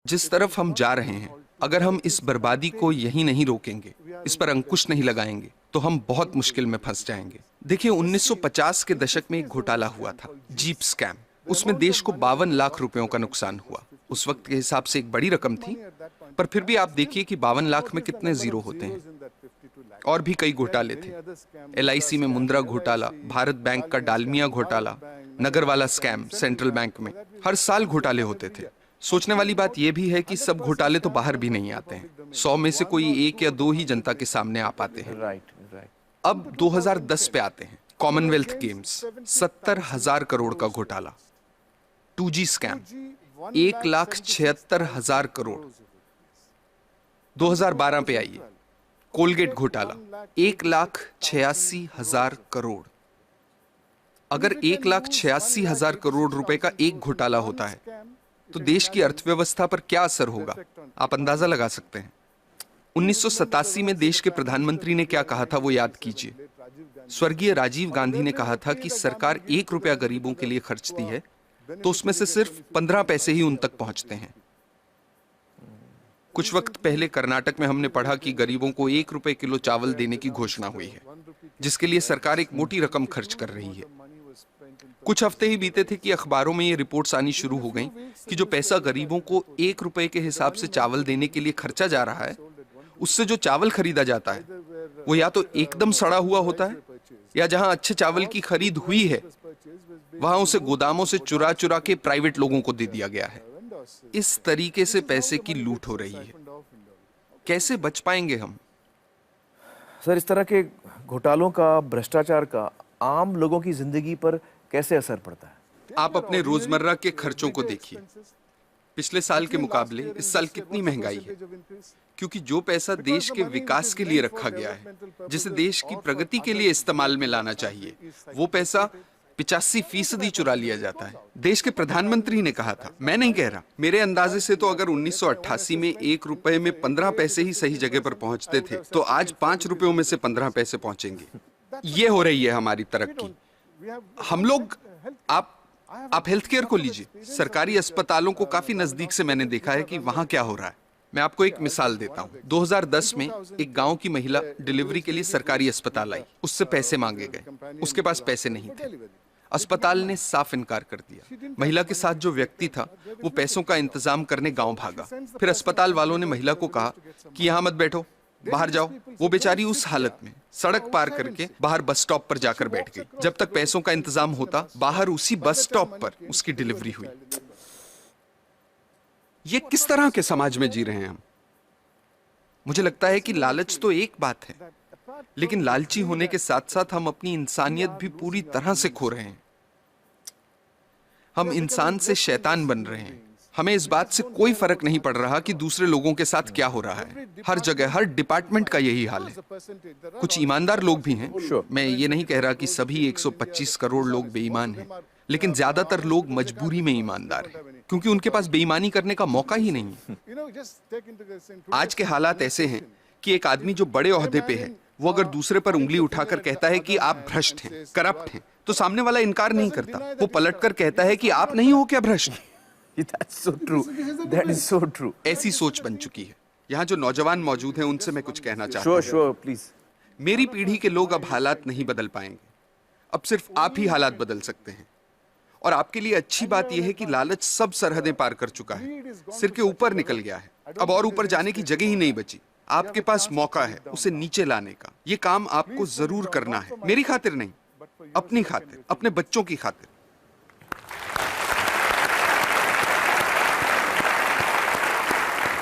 जिस तरफ हम जा रहे हैं, अगर हम इस बर्बादी को यहीं नहीं रोकेंगे, इस पर अंकुश नहीं लगाएंगे, तो हम बहुत मुश्किल में फंस जाएंगे। देखिए, 1950 के दशक में एक घोटाला हुआ था, जीप स्कैम। उसमें देश को 52 लाख रुपयों का नुकसान हुआ। उस वक्त के हिसाब से एक बड़ी रकम थी, पर फिर भी आप देखिए कि 52 लाख में कितने जीरो होते हैं। और भी कई घोटाले थे, LIC में मुंद्रा घोटाला, भारत बैंक का डालमिया घोटाला, नगरवाला स्कैम सेंट्रल बैंक में। हर साल घोटाले होते थे। सोचने वाली बात यह भी है कि सब घोटाले तो बाहर भी नहीं आते हैं। 100 में से कोई 1 या 2 ही जनता के सामने आ पाते हैं। अब 2010 पे आते हैं। कॉमनवेल्थ गेम्स, 70,000 करोड़ का घोटाला। 2G scam, 1,76,000 crore. 2012 पे आइए, कोलगेट घोटाला, 1,86,000 करोड़। अगर 1,86,000 करोड़ रुपए का एक घोटाला होता है तो देश की अर्थव्यवस्था पर क्या असर होगा, आप अंदाजा लगा सकते हैं। 1987 में देश के प्रधानमंत्री ने क्या कहा था वो याद कीजिए। स्वर्गीय राजीव गांधी ने कहा था कि सरकार 1 रुपया गरीबों के लिए खर्चती है तो उसमें से सिर्फ 15 पैसे ही उन तक पहुंचते हैं। कुछ वक्त पहले कर्नाटक में हमने पढ़ा कि गरीबों को 1 रुपए किलो चावल देने की घोषणा हुई है, जिसके लिए सरकार एक मोटी रकम खर्च कर रही है। कुछ हफ्ते ही बीते थे कि अखबारों में ये रिपोर्ट्स आनी शुरू हो गईं कि जो पैसा गरीबों को 1 रुपए के हिसाब से चावल देने के लिए खर्चा जा रहा है, उससे जो चावल खरीदा जाता है वो या तो एकदम सड़ा हुआ होता है, या जहां अच्छे चावल की खरीद हुई है वहां उसे गोदामों से चुरा चुरा के प्राइवेट लोगों को दे दिया गया है। इस तरीके से पैसे की लूट हो रही है। कैसे बच पाएंगे हम? सर, इस तरह के घोटालों का, भ्रष्टाचार का आम लोगों की जिंदगी पर कैसे असर पड़ता है? आप अपने रोजमर्रा के खर्चों को देखिए। पिछले साल के मुकाबले इस साल कितनी महंगाई है, क्योंकि जो पैसा देश के विकास के लिए रखा गया है, जिसे देश की प्रगति के लिए इस्तेमाल में लाना चाहिए, वो पैसा 85% चुरा लिया जाता है। देश के प्रधानमंत्री ने कहा था, मैं नहीं कह रहा, मेरे अंदाजे से तो अगर 1988 में 1 रुपए में 15 पैसे ही सही जगह पर पहुंचते थे तो आज 5 रुपयों में से 15 पैसे पहुंचेंगे। ये हो रही है हमारी तरक्की। हम लोग, आप हेल्थ केयर को लीजिए। सरकारी अस्पतालों को काफी नजदीक से मैंने देखा है कि वहां क्या हो रहा है। मैं आपको एक मिसाल देता हूं। 2010 में एक गांव की महिला डिलीवरी के लिए सरकारी अस्पताल आई। उससे पैसे मांगे गए, उसके पास पैसे नहीं थे। अस्पताल ने साफ इनकार कर दिया। महिला के साथ जो व्यक्ति था वो पैसों का इंतजाम करने गांव भागा। फिर अस्पताल वालों ने महिला को कहा कि यहां मत बैठो, बाहर जाओ। वो बेचारी उस हालत में सड़क पार करके बाहर बस स्टॉप पर जाकर बैठ गई। जब तक पैसों का इंतजाम होता, बाहर उसी बस स्टॉप पर उसकी डिलीवरी हुई। ये किस तरह के समाज में जी रहे हैं हम? मुझे लगता है कि लालच तो एक बात है, लेकिन लालची होने के साथ साथ हम अपनी इंसानियत भी पूरी तरह से खो रहे हैं। हम इंसान से शैतान बन रहे हैं। हमें इस बात से कोई फर्क नहीं पड़ रहा कि दूसरे लोगों के साथ क्या हो रहा है। हर जगह, हर डिपार्टमेंट का यही हाल है। कुछ ईमानदार लोग भी हैं। मैं ये नहीं कह रहा कि सभी 125 करोड़ लोग बेईमान हैं, लेकिन ज्यादातर लोग मजबूरी में ईमानदार हैं, क्योंकि उनके पास बेईमानी करने का मौका ही नहीं है। आज के हालात ऐसे हैं कि एक आदमी जो बड़े ओहदे पे है, वो अगर दूसरे पर उंगली उठाकर कहता है कि आप भ्रष्ट हैं, करप्ट हैं, तो सामने वाला इनकार नहीं करता। वो पलटकर कहता है कि आप नहीं हो क्या भ्रष्ट? That's so true. That is so true. ऐसी सोच बन चुकी है। यहाँ जो नौजवान मौजूद हैं उनसे मैं कुछ कहना चाहता हूँ। Sure, please. मेरी पीढ़ी के लोग अब हालात नहीं बदल पाएंगे। अब सिर्फ आप ही हालात बदल सकते हैं। और आपके लिए अच्छी बात यह है कि लालच सब सरहदें पार कर चुका है, सिर के ऊपर निकल गया है। अब और ऊपर जाने की जगह ही नहीं बची। आपके पास मौका है उसे नीचे लाने का। ये काम आपको जरूर करना है, मेरी खातिर नहीं, अपनी खातिर, अपने बच्चों की खातिर।